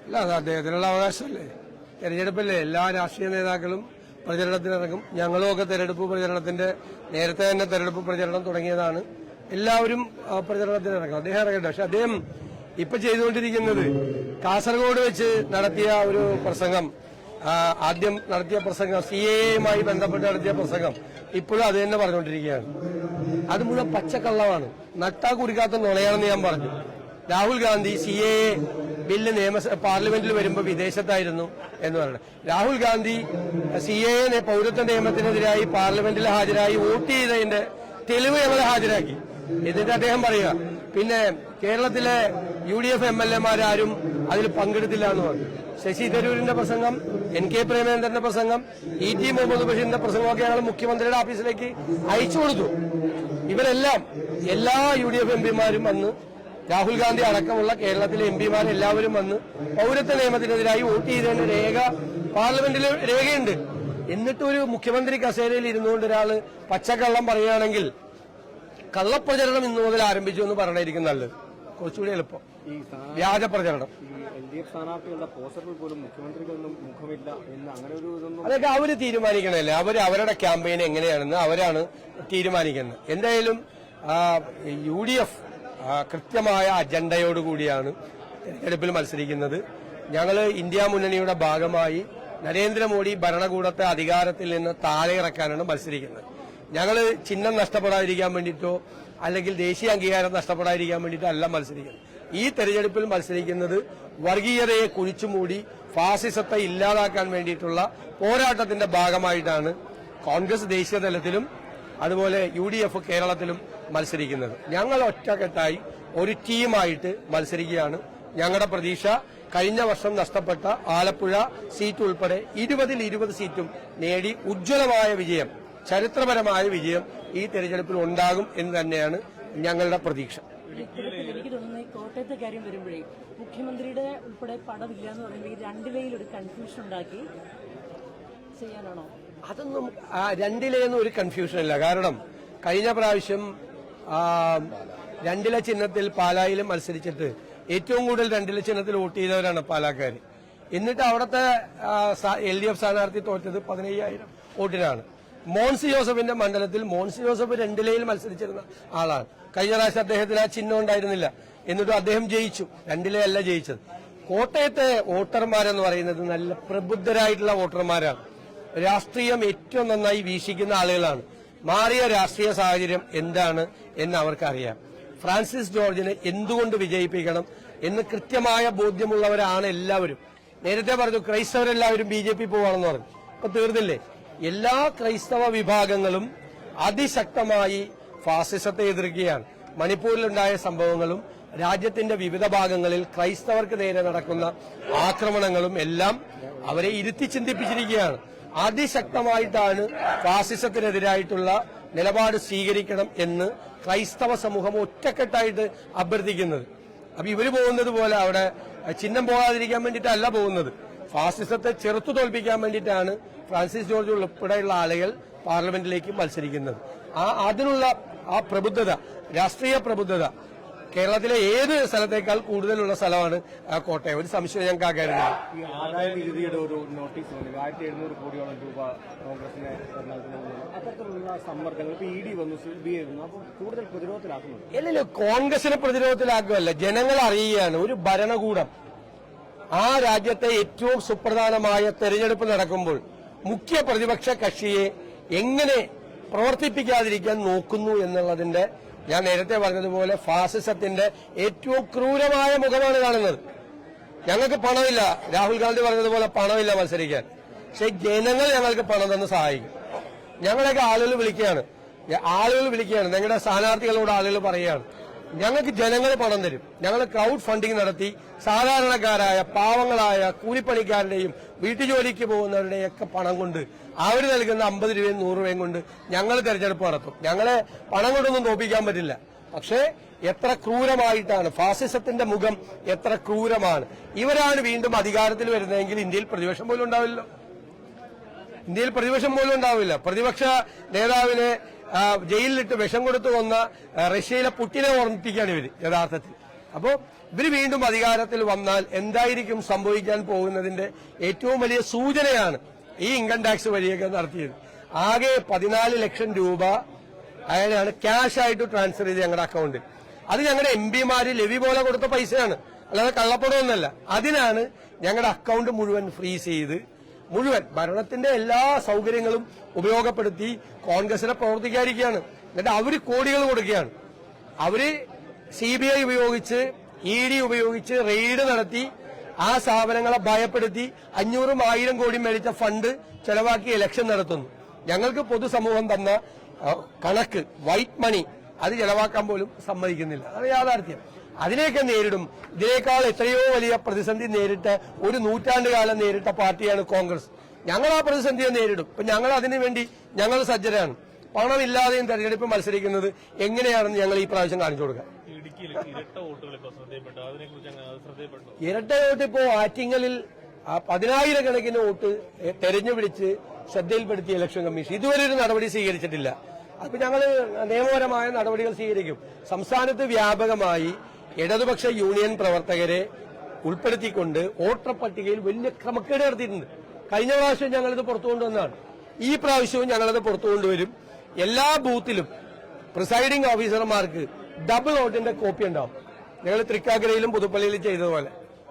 അല്ല, അത് അദ്ദേഹത്തിനുള്ള അവകാശമല്ലേ. തെരഞ്ഞെടുപ്പല്ലേ, എല്ലാ രാഷ്ട്രീയ നേതാക്കളും പ്രചരണത്തിനിറങ്ങും. ഞങ്ങളുമൊക്കെ നേരത്തെ തന്നെ തെരഞ്ഞെടുപ്പ് പ്രചരണം തുടങ്ങിയതാണ്. എല്ലാവരും പ്രചരണത്തിനിറങ്ങും. അദ്ദേഹം ഇറങ്ങട്ടെ. പക്ഷെ അദ്ദേഹം ഇപ്പൊ ചെയ്തുകൊണ്ടിരിക്കുന്നത് കാസർഗോഡ് വെച്ച് നടത്തിയ ഒരു പ്രസംഗം, ആദ്യം നടത്തിയ പ്രസംഗം, CAA-യുമായി ബന്ധപ്പെട്ട് നടത്തിയ പ്രസംഗം ഇപ്പോഴും അത് തന്നെ പറഞ്ഞുകൊണ്ടിരിക്കുകയാണ്. അത് മുഴുവൻ പച്ചക്കള്ളമാണ്, നട്ടാ കുറിക്കാത്ത നുണയാണെന്ന് ഞാൻ പറഞ്ഞു. രാഹുൽ ഗാന്ധി CAA ബില്ല് പാർലമെന്റിൽ വരുമ്പോൾ വിദേശത്തായിരുന്നു എന്ന് പറഞ്ഞു. രാഹുൽ ഗാന്ധി CAA പൌരത്വ നിയമത്തിനെതിരായി പാർലമെന്റിൽ ഹാജരായി വോട്ട് ചെയ്തതിന്റെ തെളിവ് ഞങ്ങൾ ഹാജരാക്കി. എന്നിട്ട് അദ്ദേഹം പറയുക പിന്നെ കേരളത്തിലെ UDF MLA-മാരും അതിൽ പങ്കെടുത്തില്ല എന്ന് പറഞ്ഞു. ശശി തരൂരിന്റെ പ്രസംഗം, NK പ്രേമചന്ദ്രന്റെ പ്രസംഗം, ET മുഹമ്മദ് ബഷീറിന്റെ പ്രസംഗമൊക്കെ ഞങ്ങൾ മുഖ്യമന്ത്രിയുടെ ഓഫീസിലേക്ക് അയച്ചു കൊടുത്തു. ഇവരെല്ലാം എല്ലാ UDF MP-മാരും വന്ന്, രാഹുൽ ഗാന്ധി അടക്കമുള്ള കേരളത്തിലെ MP-മാർ എല്ലാവരും വന്ന് പൌരത്വ നിയമത്തിനെതിരായി വോട്ട് ചെയ്തതിന്റെ രേഖ പാർലമെന്റിൽ രേഖയുണ്ട്. എന്നിട്ടൊരു മുഖ്യമന്ത്രി കസേരയിൽ ഇരുന്നുകൊണ്ട് ഒരാള് പച്ചക്കള്ളം പറയുകയാണെങ്കിൽ കള്ളപ്രചരണം ഇന്നു മുതൽ ആരംഭിച്ചു എന്ന് പറഞ്ഞിരിക്കും നല്ലത്, കുറച്ചുകൂടി എളുപ്പം. വ്യാജ പ്രചരണം സ്ഥാനാർത്ഥികളുടെ പോസ്റ്ററിൽ പോലും മുഖ്യമന്ത്രിക്കൊന്നും മുഖമില്ല എന്ന് അങ്ങനെ ഒരു ഇതൊന്നും അതൊക്കെ അവര് തീരുമാനിക്കണല്ലേ. അവരുടെ ക്യാമ്പയിൻ എങ്ങനെയാണെന്ന് അവരാണ് തീരുമാനിക്കുന്നത്. എന്തായാലും UDF കൃത്യമായ അജണ്ടയോടുകൂടിയാണ് തെരഞ്ഞെടുപ്പിൽ മത്സരിക്കുന്നത്. ഞങ്ങൾ ഇന്ത്യ മുന്നണിയുടെ ഭാഗമായി നരേന്ദ്രമോദി ഭരണകൂടത്തെ അധികാരത്തിൽ നിന്ന് താഴെ ഇറക്കാനാണ് മത്സരിക്കുന്നത്. ഞങ്ങൾ ചിഹ്നം നഷ്ടപ്പെടാതിരിക്കാൻ വേണ്ടിയിട്ടോ അല്ലെങ്കിൽ ദേശീയ അംഗീകാരം നഷ്ടപ്പെടാതിരിക്കാൻ വേണ്ടിയിട്ടോ അല്ല മത്സരിക്കുന്നത്. ഈ തെരഞ്ഞെടുപ്പിൽ മത്സരിക്കുന്നത് വർഗീയതയെ കുഴിച്ചുമൂടി ഫാസിസത്തെ ഇല്ലാതാക്കാൻ വേണ്ടിയിട്ടുള്ള പോരാട്ടത്തിന്റെ ഭാഗമായിട്ടാണ് കോൺഗ്രസ് ദേശീയ തലത്തിലും അതുപോലെ UDF കേരളത്തിലും മത്സരിക്കുന്നത്. ഞങ്ങൾ ഒറ്റക്കെട്ടായി ഒരു ടീമായിട്ട് മത്സരിക്കുകയാണ്. ഞങ്ങളുടെ പ്രതീക്ഷ കഴിഞ്ഞ വർഷം നഷ്ടപ്പെട്ട ആലപ്പുഴ സീറ്റ് ഉൾപ്പെടെ 20-ൽ 20 സീറ്റും നേടി ഉജ്ജ്വലമായ വിജയം, ചരിത്രപരമായ വിജയം ഈ തെരഞ്ഞെടുപ്പിൽ ഉണ്ടാകും എന്ന് തന്നെയാണ് ഞങ്ങളുടെ പ്രതീക്ഷ. എനിക്ക് തോന്നുന്നു കോട്ടയത്തെ കാര്യം വരുമ്പോഴേ മുഖ്യമന്ത്രിയുടെ ഉൾപ്പെടെ പടമില്ല എന്ന് പറയുമ്പോൾ രണ്ടിലയിൽ ഒരു കൺഫ്യൂഷൻ ഉണ്ടാക്കി ചെയ്യാനാണോ? അതൊന്നും രണ്ടിലെയൊന്നും ഒരു കൺഫ്യൂഷൻ ഇല്ല. കാരണം കഴിഞ്ഞ പ്രാവശ്യം രണ്ടില ചിഹ്നത്തിൽ പാലായിലും മത്സരിച്ചിട്ട് ഏറ്റവും കൂടുതൽ രണ്ടില ചിഹ്നത്തിൽ വോട്ട് ചെയ്തവരാണ് പാലാക്കാർ. എന്നിട്ട് അവിടുത്തെ LDF സ്ഥാനാർത്ഥി തോറ്റത് 15,000 വോട്ടിനാണ്. മോൻസി ജോസഫിന്റെ മണ്ഡലത്തിൽ മോൻസി ജോസഫ് രണ്ടിലയിൽ മത്സരിച്ചിരുന്ന ആളാണ്. കഴിഞ്ഞ പ്രാവശ്യം അദ്ദേഹത്തിന് ആ ചിഹ്നം ഉണ്ടായിരുന്നില്ല, എന്നിട്ടും അദ്ദേഹം ജയിച്ചു. രണ്ടിലയല്ല ജയിച്ചത്. കോട്ടയത്തെ വോട്ടർമാരെന്ന് പറയുന്നത് നല്ല പ്രബുദ്ധരായിട്ടുള്ള വോട്ടർമാരാണ്. രാഷ്ട്രീയം ഏറ്റവും നന്നായി വീക്ഷിക്കുന്ന ആളുകളാണ്. മാറിയ രാഷ്ട്രീയ സാഹചര്യം എന്താണ് എന്ന് അവർക്കറിയാം. ഫ്രാൻസിസ് ജോർജിനെ എന്തുകൊണ്ട് വിജയിപ്പിക്കണം എന്ന് കൃത്യമായ ബോധ്യമുള്ളവരാണ് എല്ലാവരും. നേരത്തെ പറഞ്ഞു ക്രൈസ്തവരെല്ലാവരും BJP പോവാണെന്ന് പറഞ്ഞു. ഇപ്പൊ തീർന്നില്ലേ? എല്ലാ ക്രൈസ്തവ വിഭാഗങ്ങളും അതിശക്തമായി ഫാസിസത്തെ എതിർക്കുകയാണ്. മണിപ്പൂരിലുണ്ടായ സംഭവങ്ങളും രാജ്യത്തിന്റെ വിവിധ ഭാഗങ്ങളിൽ ക്രൈസ്തവർക്ക് നേരെ നടക്കുന്ന ആക്രമണങ്ങളും എല്ലാം അവരെ ഇരുത്തി ചിന്തിപ്പിച്ചിരിക്കുകയാണ്. അതിശക്തമായിട്ടാണ് ഫാസിസത്തിനെതിരായിട്ടുള്ള നിലപാട് സ്വീകരിക്കണം എന്ന് ക്രൈസ്തവ സമൂഹം ഒറ്റക്കെട്ടായിട്ട് അഭ്യർത്ഥിക്കുന്നത്. അപ്പൊ ഇവര് പോകുന്നത് പോലെ അവിടെ ചിഹ്നം പോകാതിരിക്കാൻ വേണ്ടിയിട്ടല്ല പോകുന്നത്, ഫാസിസത്തെ ചെറുത്തു തോൽപ്പിക്കാൻ വേണ്ടിയിട്ടാണ് ഫ്രാൻസിസ് ജോർജ് ഉൾപ്പെടെയുള്ള ആളുകൾ പാർലമെന്റിലേക്ക് മത്സരിക്കുന്നത്. അതിനുള്ള ആ പ്രബുദ്ധത, രാഷ്ട്രീയ പ്രബുദ്ധത കേരളത്തിലെ ഏത് സ്ഥലത്തേക്കാൾ കൂടുതലുള്ള സ്ഥലമാണ് കോട്ടയം. ഒരു സംശയം ഞങ്ങൾക്ക് ആകാരുന്നില്ല. ഈ ആദായ നികുതിയുടെ ഒരു നോട്ടീസ് 1700 കോടിയോളം രൂപ കോൺഗ്രസിനെ അത്തരത്തിലുള്ള സമ്മർദ്ദങ്ങൾ ഇപ്പൊ ED വന്നു, CBI വന്നു, അപ്പോൾ കൂടുതൽ പ്രതിരോധത്തിലാക്കുന്നു. ഇല്ലല്ലോ, കോൺഗ്രസിനെ പ്രതിരോധത്തിലാക്കുകയല്ല, ജനങ്ങൾ അറിയുകയാണ്. ഒരു ഭരണകൂടം ആ രാജ്യത്തെ ഏറ്റവും സുപ്രധാനമായ തെരഞ്ഞെടുപ്പ് നടക്കുമ്പോൾ മുഖ്യ പ്രതിപക്ഷ കക്ഷിയെ എങ്ങനെ പ്രവർത്തിപ്പിക്കാതിരിക്കാൻ നോക്കുന്നു എന്നുള്ളതിന്റെ, ഞാൻ നേരത്തെ പറഞ്ഞതുപോലെ ഫാസിസത്തിന്റെ ഏറ്റവും ക്രൂരമായ മുഖമാണ് കാണുന്നത്. ഞങ്ങൾക്ക് പണമില്ല, രാഹുൽ ഗാന്ധി പറഞ്ഞതുപോലെ പണമില്ല മത്സരിക്കാൻ, പക്ഷെ ജനങ്ങൾ ഞങ്ങൾക്ക് പണം തന്ന് സഹായിക്കും. ഞങ്ങളൊക്കെ ആളുകൾ വിളിക്കുകയാണ്, ഞങ്ങളുടെ സ്ഥാനാർത്ഥികളോട് ആളുകൾ പറയുകയാണ്, ഞങ്ങൾക്ക് ജനങ്ങൾ പണം തരും. ഞങ്ങൾ ക്രൗഡ് ഫണ്ടിങ് നടത്തി സാധാരണക്കാരായ പാവങ്ങളായ കൂലിപ്പണിക്കാരുടെയും വീട്ടുജോലിക്ക് പോകുന്നവരുടെയൊക്കെ പണം കൊണ്ട്, അവർ നൽകുന്ന 50 രൂപയും 100 രൂപയും കൊണ്ട് ഞങ്ങൾ തെരഞ്ഞെടുപ്പ് നടത്തും. ഞങ്ങളെ പണം കൊണ്ടൊന്നും തോൽപ്പിക്കാൻ പറ്റില്ല. പക്ഷേ എത്ര ക്രൂരമായിട്ടാണ് ഫാസിസത്തിന്റെ മുഖം, എത്ര ക്രൂരമാണ്. ഇവരാണ് വീണ്ടും അധികാരത്തിൽ വരുന്നതെങ്കിൽ ഇന്ത്യയിൽ പ്രതിപക്ഷം പോലും ഉണ്ടാവില്ലല്ലോ. പ്രതിപക്ഷ നേതാവിനെ ജയിലിലിട്ട് വിഷം കൊടുത്തു കൊന്ന റഷ്യയിലെ പുട്ടിനെ ഓർമ്മിപ്പിക്കുകയാണ് ഇവര് യഥാർത്ഥത്തിൽ. അപ്പോ ഇവർ വീണ്ടും അധികാരത്തിൽ വന്നാൽ എന്തായിരിക്കും സംഭവിക്കാൻ പോകുന്നതിന്റെ ഏറ്റവും വലിയ സൂചനയാണ് ഈ ഇൻകം ടാക്സ് വഴിയൊക്കെ നടത്തിയത്. ആകെ 14 ലക്ഷം രൂപ അയാളെയാണ് ക്യാഷ് ആയിട്ട് ട്രാൻസ്ഫർ ചെയ്ത് ഞങ്ങളുടെ അക്കൗണ്ടിൽ. അത് ഞങ്ങളുടെ എംപിമാര് ലെവി പോലെ കൊടുത്ത പൈസയാണ്, അല്ലാതെ കള്ളപ്പണമൊന്നുമല്ല. അതിനാണ് ഞങ്ങളുടെ അക്കൗണ്ട് മുഴുവൻ ഫ്രീസ് ചെയ്ത് മുഴുവൻ ഭരണത്തിന്റെ എല്ലാ സൗകര്യങ്ങളും ഉപയോഗപ്പെടുത്തി കോൺഗ്രസിനെ പ്രവർത്തിക്കാതിരിക്കുകയാണ്. എന്നിട്ട് അവര് കോടികൾ കൊടുക്കുകയാണ്. അവര് CBI ഉപയോഗിച്ച് ED ഉപയോഗിച്ച് റെയ്ഡ് നടത്തി ആ സ്ഥാപനങ്ങളെ ഭയപ്പെടുത്തി 500,000 കോടി മേടിച്ച ഫണ്ട് ചെലവാക്കി ഇലക്ഷൻ നടത്തുന്നു. ഞങ്ങൾക്ക് പൊതുസമൂഹം തന്ന കണക്ക് വൈറ്റ് മണി അത് ചെലവാക്കാൻ പോലും സമ്മതിക്കുന്നില്ല. അത് യാഥാർത്ഥ്യം. അതിനെയൊക്കെ നേരിടും. ഇതിനേക്കാൾ എത്രയോ വലിയ പ്രതിസന്ധി നേരിട്ട് ഒരു നൂറ്റാണ്ട് കാലം നേരിട്ട പാർട്ടിയാണ് കോൺഗ്രസ്. ഞങ്ങൾ ആ പ്രതിസന്ധിയെ നേരിടും. ഇപ്പൊ ഞങ്ങൾ അതിനുവേണ്ടി ഞങ്ങൾ സജ്ജരാണ്. പണമില്ലാതെയും തെരഞ്ഞെടുപ്പ് മത്സരിക്കുന്നത് എങ്ങനെയാണെന്ന് ഞങ്ങൾ ഈ പ്രാവശ്യം കാണിച്ചു കൊടുക്കാം. ഇരട്ട വോട്ട് ഇപ്പോ ആറ്റിങ്ങലിൽ 10,000 കണക്കിന് വോട്ട് തെരഞ്ഞുപിടിച്ച് ശ്രദ്ധയിൽപ്പെടുത്തിയ ഇലക്ഷൻ കമ്മീഷൻ ഇതുവരെ ഒരു നടപടി സ്വീകരിച്ചിട്ടില്ല. അപ്പൊ ഞങ്ങൾ നിയമപരമായ നടപടികൾ സ്വീകരിക്കും. സംസ്ഥാനത്ത് വ്യാപകമായി ഇടതുപക്ഷ യൂണിയൻ പ്രവർത്തകരെ ഉൾപ്പെടുത്തിക്കൊണ്ട് വോട്ടർ പട്ടികയിൽ വലിയ ക്രമക്കേട് നടത്തിയിട്ടുണ്ട്. കഴിഞ്ഞ പ്രാവശ്യം ഞങ്ങളിത് പുറത്തു കൊണ്ടുവന്നതാണ്. ഈ പ്രാവശ്യവും ഞങ്ങളത് പുറത്തു കൊണ്ടുവരും. എല്ലാ ബൂത്തിലും പ്രിസൈഡിംഗ് ഓഫീസർമാർക്ക് ഡബിൾ വോട്ടിന്റെ കോപ്പി ഉണ്ടാവും. ഞങ്ങൾ തൃക്കാക്കരയിലും പുതുപ്പള്ളിയിലും ചെയ്തതുപോലെ.